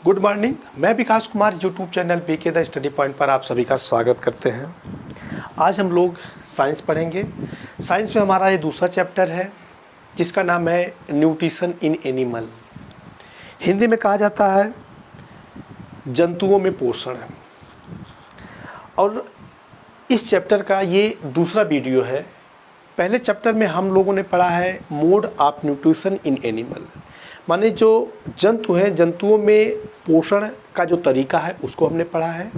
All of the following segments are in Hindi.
Good morning. मैं Vikas Kumar YouTube channel BK the study point पर आप सभी का स्वागत करते हैं। आज हम लोग साइंस पढ़ेंगे। साइंस में हमारा ये दूसरा चैप्टर है जिसका नाम है न्यूट्रिशन इन एनिमल। हिंदी में कहा जाता है जंतुओं में पोषण। और इस चैप्टर का ये दूसरा वीडियो है। पहले चैप्टर में हम लोगों ने पढ़ा है mode of nutrition in animal, माने जो जंतु हैं, जंतुओं में पोषण का जो तरीका है उसको हमने पढ़ा है।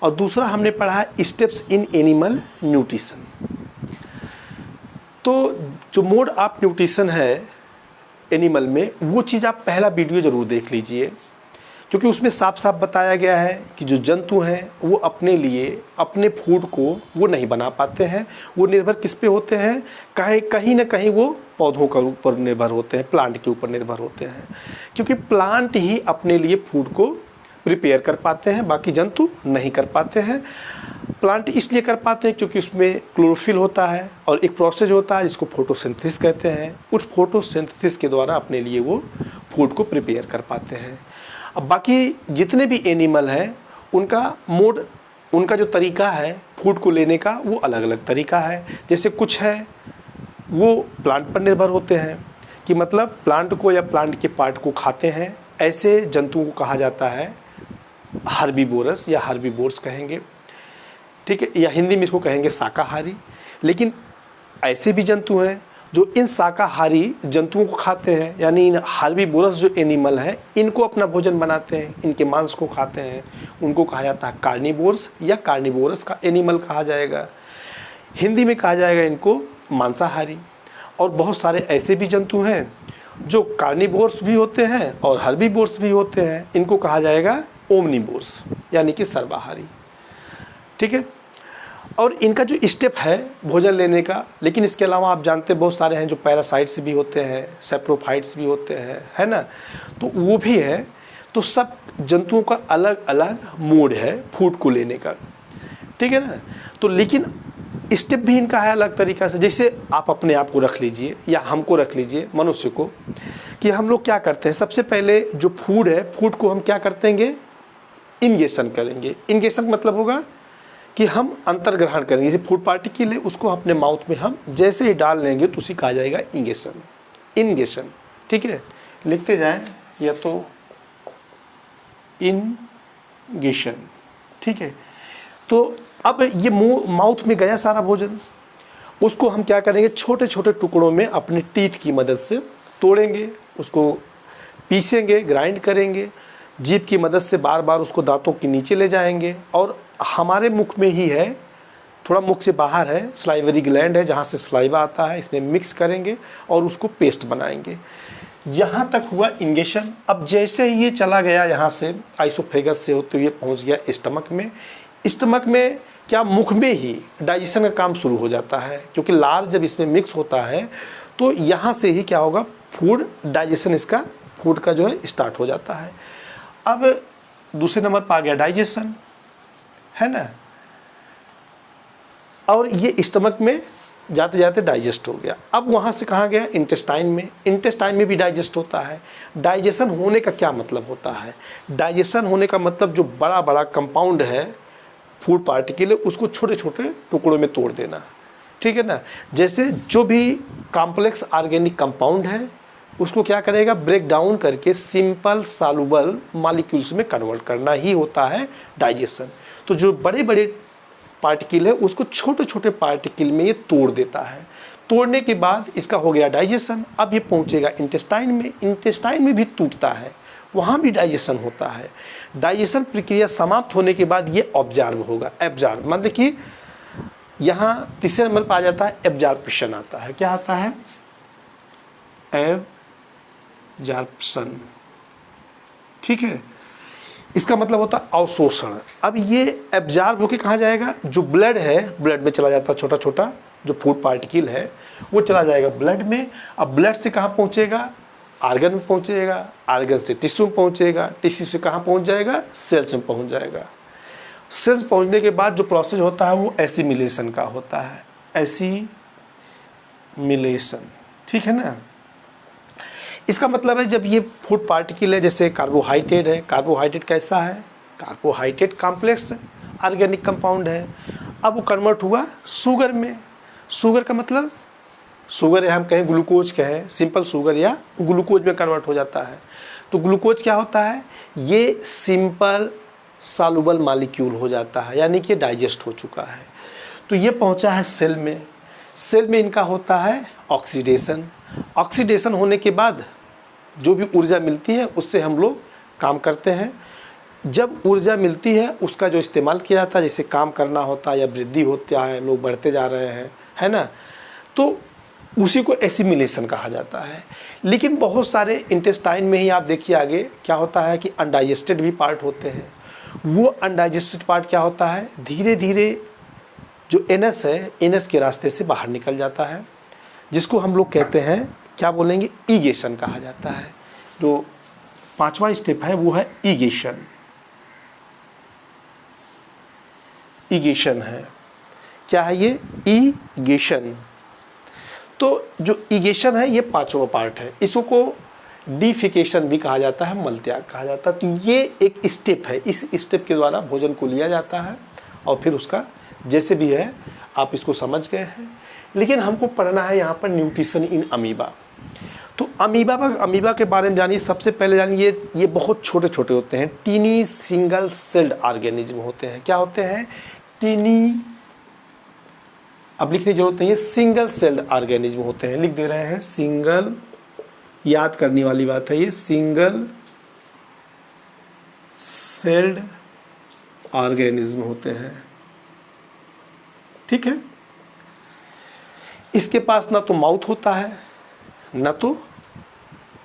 और दूसरा हमने पढ़ा है स्टेप्स इन एनिमल न्यूट्रिशन। तो जो मोड ऑफ न्यूट्रिशन है एनिमल में, वो चीज़ आप पहला वीडियो ज़रूर देख लीजिए, क्योंकि उसमें साफ साफ बताया गया है कि जो जंतु हैं वो अपने लिए अपने फूड को वो नहीं बना पाते हैं। वो निर्भर किस पे होते हैं? कहीं ना कहीं वो पौधों के ऊपर निर्भर होते हैं, प्लांट के ऊपर निर्भर होते हैं, क्योंकि प्लांट ही अपने लिए फूड को प्रिपेयर कर पाते हैं, बाकी जंतु नहीं कर पाते हैं। प्लांट इसलिए कर पाते हैं क्योंकि उसमें क्लोरोफिल होता है और एक प्रोसेस होता है जिसको फोटोसिंथेसिस कहते हैं। उस फोटोसिंथेसिस के द्वारा अपने लिए वो फूड को प्रिपेयर कर पाते हैं। अब बाकी जितने भी एनिमल हैं उनका मोड, उनका जो तरीका है फूड को लेने का वो अलग अलग तरीका है। जैसे कुछ है वो प्लांट पर निर्भर होते हैं कि मतलब प्लांट को या प्लांट के पार्ट को खाते हैं। ऐसे जंतुओं को कहा जाता है हर्बीवोरस या हर्बीवोर्स कहेंगे, ठीक है, या हिंदी में इसको कहेंगे शाकाहारी। लेकिन ऐसे भी जंतु हैं जो इन शाकाहारी जंतुओं को खाते हैं, यानी इन हर्बीवोरस जो एनिमल हैं इनको अपना भोजन बनाते हैं, इनके मांस को खाते हैं। उनको कहा जाता है कार्निवोर्स या कार्निवोरस का एनिमल कहा जाएगा। हिंदी में कहा जाएगा इनको मांसाहारी। और बहुत सारे ऐसे भी जंतु हैं जो कार्निवोर्स भी होते हैं और हर्बीवोर्स भी होते हैं। इनको कहा जाएगा ओमनिवोर्स, यानी कि सर्वाहारी, ठीक है। और इनका जो स्टेप है भोजन लेने का, लेकिन इसके अलावा आप जानते हैं बहुत सारे हैं जो पैरासाइट्स भी होते हैं, सेप्रोफाइट्स भी होते हैं, है ना, तो वो भी है। तो सब जंतुओं का अलग अलग मोड है फूड को लेने का, ठीक है ना। तो लेकिन स्टेप भी इनका है अलग तरीक़ा से। जैसे आप अपने आप को रख लीजिए या हमको रख लीजिए, मनुष्य को, कि हम लोग क्या करते हैं। सबसे पहले जो फूड है, फूड को हम क्या करते हैं, इंजेक्शन करेंगे। इंजेक्शन मतलब होगा कि हम अंतर्ग्रहण करेंगे। जैसे फूड पार्टिकल है उसको अपने माउथ में हम जैसे ही डाल लेंगे तो उसी कहा जाएगा इंजेक्शन, इंजेक्शन, ठीक है। लिखते जाएं या तो इंजेक्शन, ठीक है। तो अब ये मुंह माउथ में गया सारा भोजन, उसको हम क्या करेंगे, छोटे छोटे टुकड़ों में अपने टीथ की मदद से तोड़ेंगे, उसको पीसेंगे, ग्राइंड करेंगे, जीभ की मदद से बार बार उसको दांतों के नीचे ले जाएंगे। और हमारे मुख में ही है, थोड़ा मुख से बाहर है, स्लाइवरी ग्लैंड है जहाँ से स्लाइवा आता है, इसमें मिक्स करेंगे और उसको पेस्ट बनाएंगे। यहाँ तक हुआ इंजेक्शन। अब जैसे ही ये चला गया यहाँ से आइसोफेगस से होते हुए पहुँच गया स्टमक में। स्टमक में क्या, मुख में ही डाइजेशन का काम शुरू हो जाता है, क्योंकि लार जब इसमें मिक्स होता है तो यहाँ से ही क्या होगा, फूड डाइजेशन, इसका फूड का जो है स्टार्ट हो जाता है। अब दूसरे नंबर पर आ गया डाइजेशन, है ना। और ये स्टमक में जाते जाते डाइजेस्ट हो गया। अब वहाँ से कहाँ गया, इंटेस्टाइन में। इंटेस्टाइन में भी डाइजेस्ट होता है। डाइजेशन होने का क्या मतलब होता है? डाइजेशन होने का मतलब जो बड़ा बड़ा कंपाउंड है फूड पार्टिकल है उसको छोटे छोटे टुकड़ों में तोड़ देना, ठीक है ना। जैसे जो भी कॉम्प्लेक्स ऑर्गेनिक कंपाउंड है उसको क्या करेगा, ब्रेक डाउन करके सिंपल सॉल्युबल मॉलिक्यूल्स में कन्वर्ट करना ही होता है डाइजेशन। तो जो बड़े बड़े पार्टिकल है उसको छोटे छोटे पार्टिकल में ये तोड़ देता है। तोड़ने के बाद इसका हो गया डाइजेशन। अब ये पहुंचेगा इंटेस्टाइन में। इंटेस्टाइन में भी टूटता है, वहाँ भी डाइजेशन होता है। डाइजेशन प्रक्रिया समाप्त होने के बाद ये ऑब्जर्व होगा। एब्जॉर्ब मतलब कि यहाँ तीसरे नंबर पर आ जाता है एब्जॉर्प्शन आता है। क्या आता है? एब्जॉर्प्शन, ठीक है। इसका मतलब होता है अवशोषण। अब ये एब्जॉर्ब होकर कहाँ जाएगा, जो ब्लड है ब्लड में चला जाता है, छोटा छोटा जो फूड पार्टिकल है वो चला जाएगा ब्लड में। अब ब्लड से कहाँ पहुँचेगा, आर्गन में पहुँचेगा, आर्गन से टिश्यू में पहुँचेगा, टिश्यू से कहाँ पहुँच जाएगा, सेल्स में पहुँच जाएगा। सेल्स पहुँचने के बाद जो प्रोसेस होता है वो एसिमिलेशन का होता है, एसिमिलेशन, ठीक है ना। इसका मतलब है जब ये फूड पार्टिकल है, जैसे कार्बोहाइड्रेट है, कार्बोहाइड्रेट कैसा है, कार्बोहाइड्रेट कॉम्प्लेक्स ऑर्गेनिक कंपाउंड है। अब वो कन्वर्ट हुआ शुगर में। शुगर का मतलब शुगर है, हम कहें ग्लूकोज कहें, सिंपल शुगर या ग्लूकोज में कन्वर्ट हो जाता है। तो ग्लूकोज क्या होता है, ये सिंपल सॉल्युबल मॉलिक्यूल हो जाता है, यानी कि डाइजेस्ट हो चुका है। तो ये पहुंचा है सेल में। सेल में इनका होता है ऑक्सीडेशन। ऑक्सीडेशन होने के बाद जो भी ऊर्जा मिलती है उससे हम लोग काम करते हैं। जब ऊर्जा मिलती है उसका जो इस्तेमाल किया जाता है, जैसे काम करना होता है या वृद्धि होता है, लोग बढ़ते जा रहे हैं, है ना, तो उसी को एसिमिलेशन कहा जाता है। लेकिन बहुत सारे इंटेस्टाइन में ही आप देखिए आगे क्या होता है कि अनडाइजेस्टेड भी पार्ट होते हैं। वो अनडाइजेस्टेड पार्ट क्या होता है, धीरे धीरे जो एनस है, एनस के रास्ते से बाहर निकल जाता है, जिसको हम लोग कहते हैं, क्या बोलेंगे, ईगेशन कहा जाता है। जो 5वां स्टेप है वो है ईगेशन। ईगेशन है, क्या है ये, ईगेशन। तो जो ईगेशन है ये 5वां पार्ट है। इसको डिफिकेशन भी कहा जाता है, मलत्याग कहा जाता है। तो ये एक स्टेप है, इस स्टेप के द्वारा भोजन को लिया जाता है और फिर उसका जैसे भी है आप इसको समझ गए हैं। लेकिन हमको पढ़ना है यहाँ पर न्यूट्रिशन इन अमीबा। तो अमीबा के बारे में जानिए। सबसे पहले जानिए ये बहुत छोटे छोटे होते हैं, टीनी सिंगल सेल्ड ऑर्गेनिज्म होते हैं। क्या होते हैं, टीनी, अब लिखने की जरूरत नहीं है, सिंगल सेल्ड ऑर्गेनिज्म होते हैं। लिख दे रहे हैं सिंगल, याद करने वाली बात है ये, सिंगल सेल्ड ऑर्गेनिज्म होते हैं, ठीक है। इसके पास ना तो माउथ होता है ना तो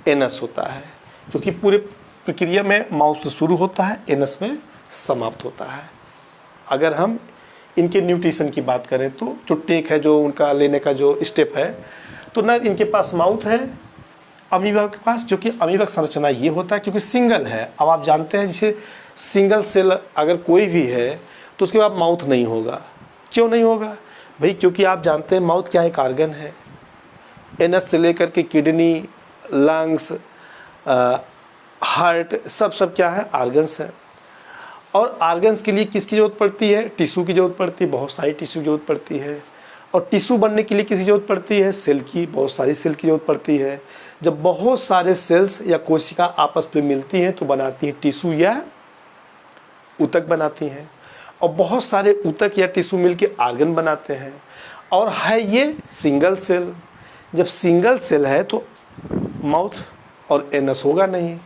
एनस होता है, क्योंकि पूरे प्रक्रिया में माउथ से शुरू होता है, एनस में समाप्त होता है। अगर हम इनके न्यूट्रिशन की बात करें तो जो टेक है, जो उनका लेने का जो स्टेप है, तो ना इनके पास माउथ है अमीबा के पास, जो कि अमीबा का संरचना ये होता है क्योंकि सिंगल है। अब आप जानते हैं जैसे सिंगल सेल अगर कोई भी है तो उसके बाद माउथ नहीं होगा। क्यों नहीं होगा भाई, क्योंकि आप जानते हैं माउथ क्या एक आर्गन है। एनस से लेकर के किडनी, लंग्स, हार्ट, सब क्या है, आर्गन्स है। और आर्गन्स के लिए किसकी ज़रूरत पड़ती है, टिश्यू की ज़रूरत पड़ती है, बहुत सारी टिश्यू की ज़रूरत पड़ती है। और टिश्यू बनने के लिए किसी ज़रूरत पड़ती है, सेल की, बहुत सारी सेल की ज़रूरत पड़ती है। जब बहुत सारे सेल्स या कोशिका आपस में मिलती हैं तो बनाती है टिश्यू या ऊतक बनाती हैं, और बहुत सारे ऊतक या टिश्यू मिलके आर्गन बनाते हैं। और है ये सिंगल सेल। जब सिंगल सेल है तो माउथ और एनस होगा नहीं।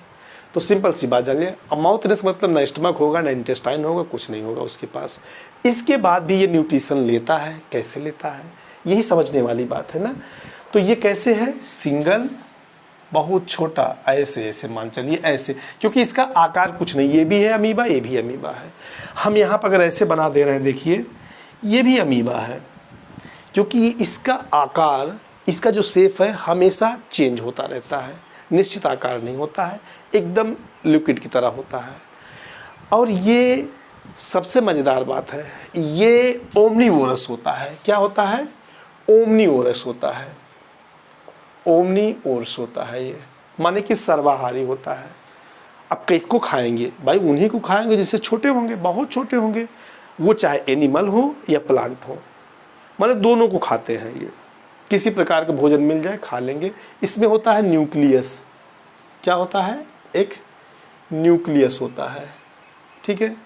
तो सिंपल सी बात जानिए, अब माउथ एनस मतलब ना स्टमक होगा ना इंटेस्टाइन होगा, कुछ नहीं होगा उसके पास। इसके बाद भी ये न्यूट्रिशन लेता है, कैसे लेता है, यही समझने वाली बात है ना। तो ये कैसे है, सिंगल, बहुत छोटा, ऐसे ऐसे मान चलिए ऐसे, क्योंकि इसका आकार कुछ नहीं, ये भी है अमीबा, ये भी अमीबा है। हम यहाँ पर अगर ऐसे बना दे रहे हैं, देखिए ये भी अमीबा है, क्योंकि इसका आकार, इसका जो शेप है हमेशा चेंज होता रहता है, निश्चित आकार नहीं होता है, एकदम लिक्विड की तरह होता है। और ये सबसे मज़ेदार बात है, ये ओमनीवोरस होता है। क्या होता है, ओमनीवोरस होता है। ओमनीवोरस होता है ये, माने कि सर्वाहारी होता है। अब किसको खाएंगे भाई, उन्हीं को खाएंगे जिससे छोटे होंगे, बहुत छोटे होंगे, वो चाहे एनिमल हो या प्लांट हो, माने दोनों को खाते हैं ये। किसी प्रकार का भोजन मिल जाए खा लेंगे। इसमें होता है न्यूक्लियस। क्या होता है, एक न्यूक्लियस होता है, ठीक है।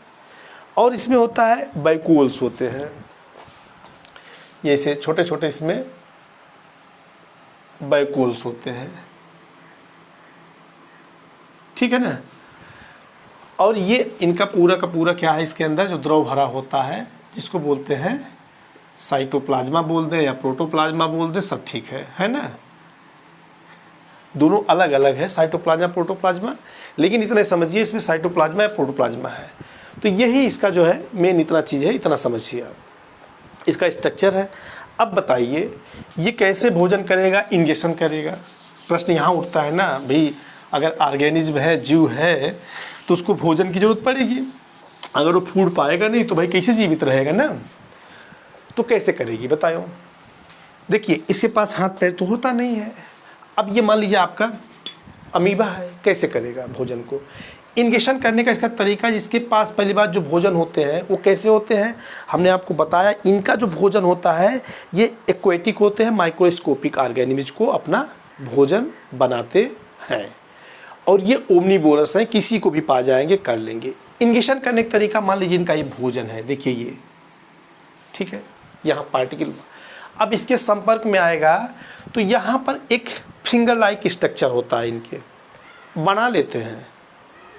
और इसमें होता है वैक्यूल्स होते हैं, ये से छोटे छोटे इसमें वैक्यूल्स होते हैं, ठीक है ना। और ये इनका पूरा का पूरा क्या है, इसके अंदर जो द्रव भरा होता है, जिसको बोलते हैं साइटोप्लाज्मा बोल दें या प्रोटोप्लाज्मा बोल दें, सब ठीक है ना। दोनों अलग अलग है, साइटोप्लाज्मा प्रोटोप्लाज्मा, लेकिन इतना समझिए इसमें साइटोप्लाज्मा या प्रोटोप्लाज्मा है। तो यही इसका जो है मेन इतना चीज़ है, इतना समझिए आप, इसका स्ट्रक्चर है। अब बताइए ये कैसे भोजन करेगा, इंजेक्शन करेगा। प्रश्न यहाँ उठता है ना भाई, अगर ऑर्गेनिज्म है, जीव है, तो उसको भोजन की जरूरत पड़ेगी। अगर वो फूड पाएगा नहीं तो भाई कैसे जीवित रहेगा ना। तो कैसे करेगी बताओ। देखिए इसके पास हाथ पैर तो होता नहीं है। अब ये मान लीजिए आपका अमीबा है, कैसे करेगा भोजन को? इंगेशन करने का इसका तरीका, जिसके पास पहली बात जो भोजन होते हैं वो कैसे होते हैं, हमने आपको बताया। इनका जो भोजन होता है ये एक्वेटिक होते हैं, माइक्रोस्कोपिक ऑर्गेनिज्म को अपना भोजन बनाते हैं, और ये ओमनीवोरस हैं, किसी को भी पा जाएंगे, कर लेंगे। इंगेशन करने का तरीका, मान लीजिए इनका ये भोजन है, देखिए ये, ठीक है, यहाँ पार्टिकल अब इसके संपर्क में आएगा तो यहाँ पर एक फिंगर लाइक स्ट्रक्चर होता है, इनके बना लेते हैं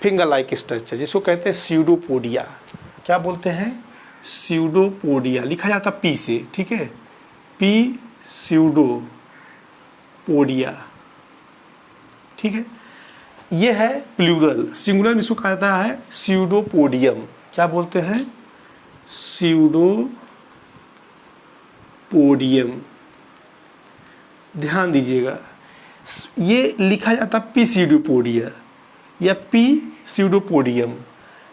फिंगर लाइक स्ट्रक्चर, जिसको कहते हैं स्यूडोपोडिया। क्या बोलते हैं? स्यूडोपोडिया, लिखा जाता पी से, ठीक है, पी स्यूडोपोडिया, ठीक है। ये है प्लूरल, सिंगुलर में इसको कहा जाता है स्यूडोपोडियम। क्या बोलते हैं? स्यूडोपोडियम। ध्यान दीजिएगा, ये लिखा जाता पी स्यूडोपोडिया या पी स्यूडोपोडियम,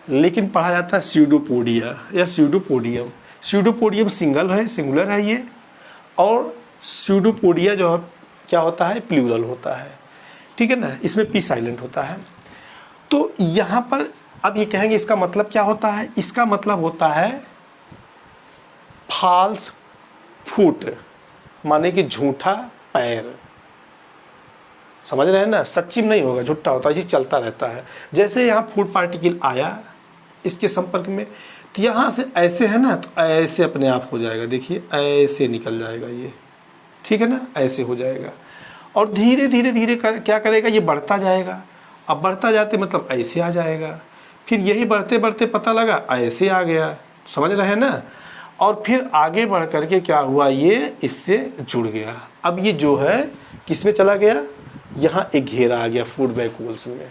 लेकिन पढ़ा जाता है स्यूडोपोडिया या स्यूडोपोडियम। स्यूडोपोडियम सिंगल है, सिंगुलर है ये, और स्यूडोपोडिया जो क्या होता है, प्लूरल होता है, ठीक है ना, इसमें पी साइलेंट होता है। तो यहाँ पर अब ये कहेंगे इसका मतलब क्या होता है? इसका मतलब होता है फॉल्स फुट, माने कि झूठा पैर। समझ रहे हैं ना, सच्ची में नहीं होगा, झूठा होता है, ये चलता रहता है। जैसे यहाँ फूड पार्टिकल आया इसके संपर्क में, तो यहाँ से ऐसे है ना, तो ऐसे अपने आप हो जाएगा, देखिए ऐसे निकल जाएगा ये, ठीक है ना, ऐसे हो जाएगा। और धीरे धीरे धीरे क्या करेगा, ये बढ़ता जाएगा। अब बढ़ता जाते मतलब ऐसे आ जाएगा, फिर यही बढ़ते बढ़ते पता लगा ऐसे आ गया, समझ रहे हैं ना। और फिर आगे बढ़ करके क्या हुआ, ये इससे जुड़ गया। अब ये जो है किस में चला गया, यहाँ एक घेरा आ गया फूड वैक्यूल्स में,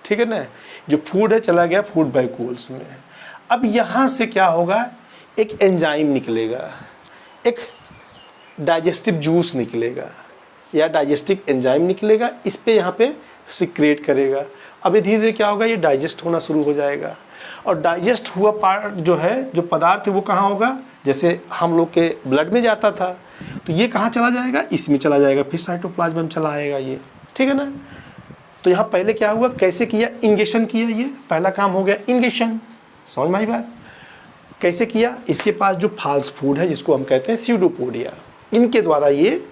ठीक है ना, जो फूड है चला गया फूड वैक्यूल्स में। अब यहाँ से क्या होगा, एक एंजाइम निकलेगा, एक डाइजेस्टिव जूस निकलेगा या डाइजेस्टिव एंजाइम निकलेगा, इस पे यहाँ पे सिक्रेट करेगा। अब धीरे धीरे क्या होगा, ये डाइजेस्ट होना शुरू हो जाएगा। और डाइजेस्ट हुआ पार्ट जो है, जो पदार्थ है वो कहाँ होगा, जैसे हम लोग के ब्लड में जाता था, तो ये कहाँ चला जाएगा, इसमें चला जाएगा, फिर साइटोप्लाज्म में चला आएगा ये, ठीक है ना। तो यहाँ पहले क्या हुआ, कैसे किया, इंगेशन किया, ये पहला काम हो गया इंगेशन। समझ में आई बात? कैसे किया, इसके पास जो फॉल्स फूड है जिसको हम कहते हैं स्यूडोपोडिया, इनके द्वारा ये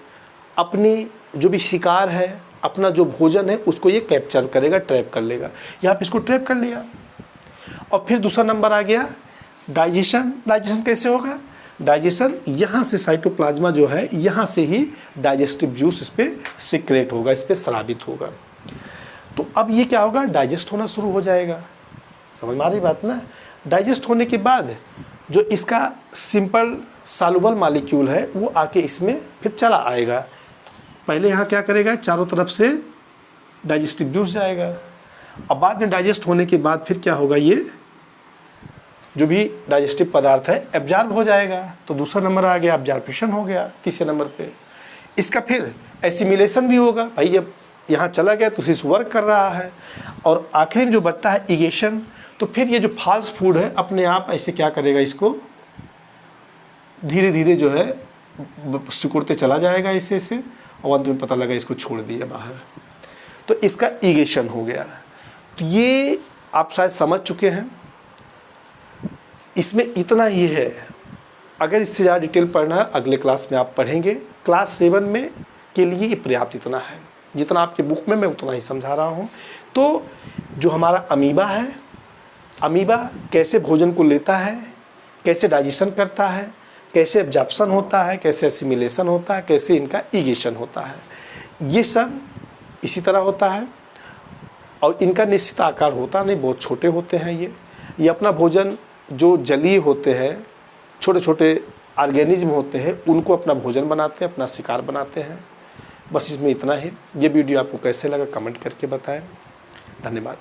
अपनी जो भी शिकार है, अपना जो भोजन है उसको ये कैप्चर करेगा, ट्रैप कर लेगा। यहाँ पे इसको ट्रैप कर लिया। और फिर दूसरा नंबर आ गया डाइजेशन। डाइजेशन कैसे होगा, डाइजेशन यहाँ से साइटोप्लाज्मा जो है, यहाँ से ही डाइजेस्टिव जूस इस पर सिक्रेट होगा, इस पर स्रावित होगा। तो अब ये क्या होगा, डाइजेस्ट होना शुरू हो जाएगा। समझ में आ रही बात ना। डाइजेस्ट होने के बाद जो इसका सिंपल सॉल्युबल मॉलिक्यूल है वो आके इसमें फिर चला आएगा। पहले यहाँ क्या करेगा, चारों तरफ से डाइजेस्टिव जूस जाएगा। अब बाद में डाइजेस्ट होने के बाद फिर क्या होगा, ये जो भी डाइजेस्टिव पदार्थ है एब्जॉर्ब हो जाएगा। तो दूसरा नंबर आ गया, एब्जॉर्प्शन हो गया। तीसरे नंबर पे इसका फिर एसिमिलेशन भी होगा, भाई जब यहाँ चला गया तो सिर्फ वर्क कर रहा है। और आखिर में जो बचता है इगेशन, तो फिर ये जो फॉल्स फूड है अपने आप ऐसे क्या करेगा, इसको धीरे धीरे जो है सिकुड़ते चला जाएगा इससे से, और अंत में पता लगा इसको छोड़ दिया बाहर। तो इसका इगेशन हो गया। तो ये आप शायद समझ चुके हैं। इसमें इतना ही है, अगर इससे ज़्यादा डिटेल पढ़ना है अगले क्लास में आप पढ़ेंगे। क्लास 7 में के लिए ये पर्याप्त इतना है, जितना आपके बुक में मैं उतना ही समझा रहा हूँ। तो जो हमारा अमीबा है, अमीबा कैसे भोजन को लेता है, कैसे डाइजेशन करता है, कैसे एब्जॉर्प्शन होता है, कैसे एसिमिलेशन होता है, कैसे इनका इगेशन होता है, ये सब इसी तरह होता है। और इनका निश्चित आकार होता नहीं, बहुत छोटे होते हैं ये अपना भोजन, जो जलीय होते हैं, छोटे छोटे ऑर्गेनिज्म होते हैं, उनको अपना भोजन बनाते हैं, अपना शिकार बनाते हैं। बस इसमें इतना ही। ये वीडियो आपको कैसे लगा कमेंट करके बताएं। धन्यवाद।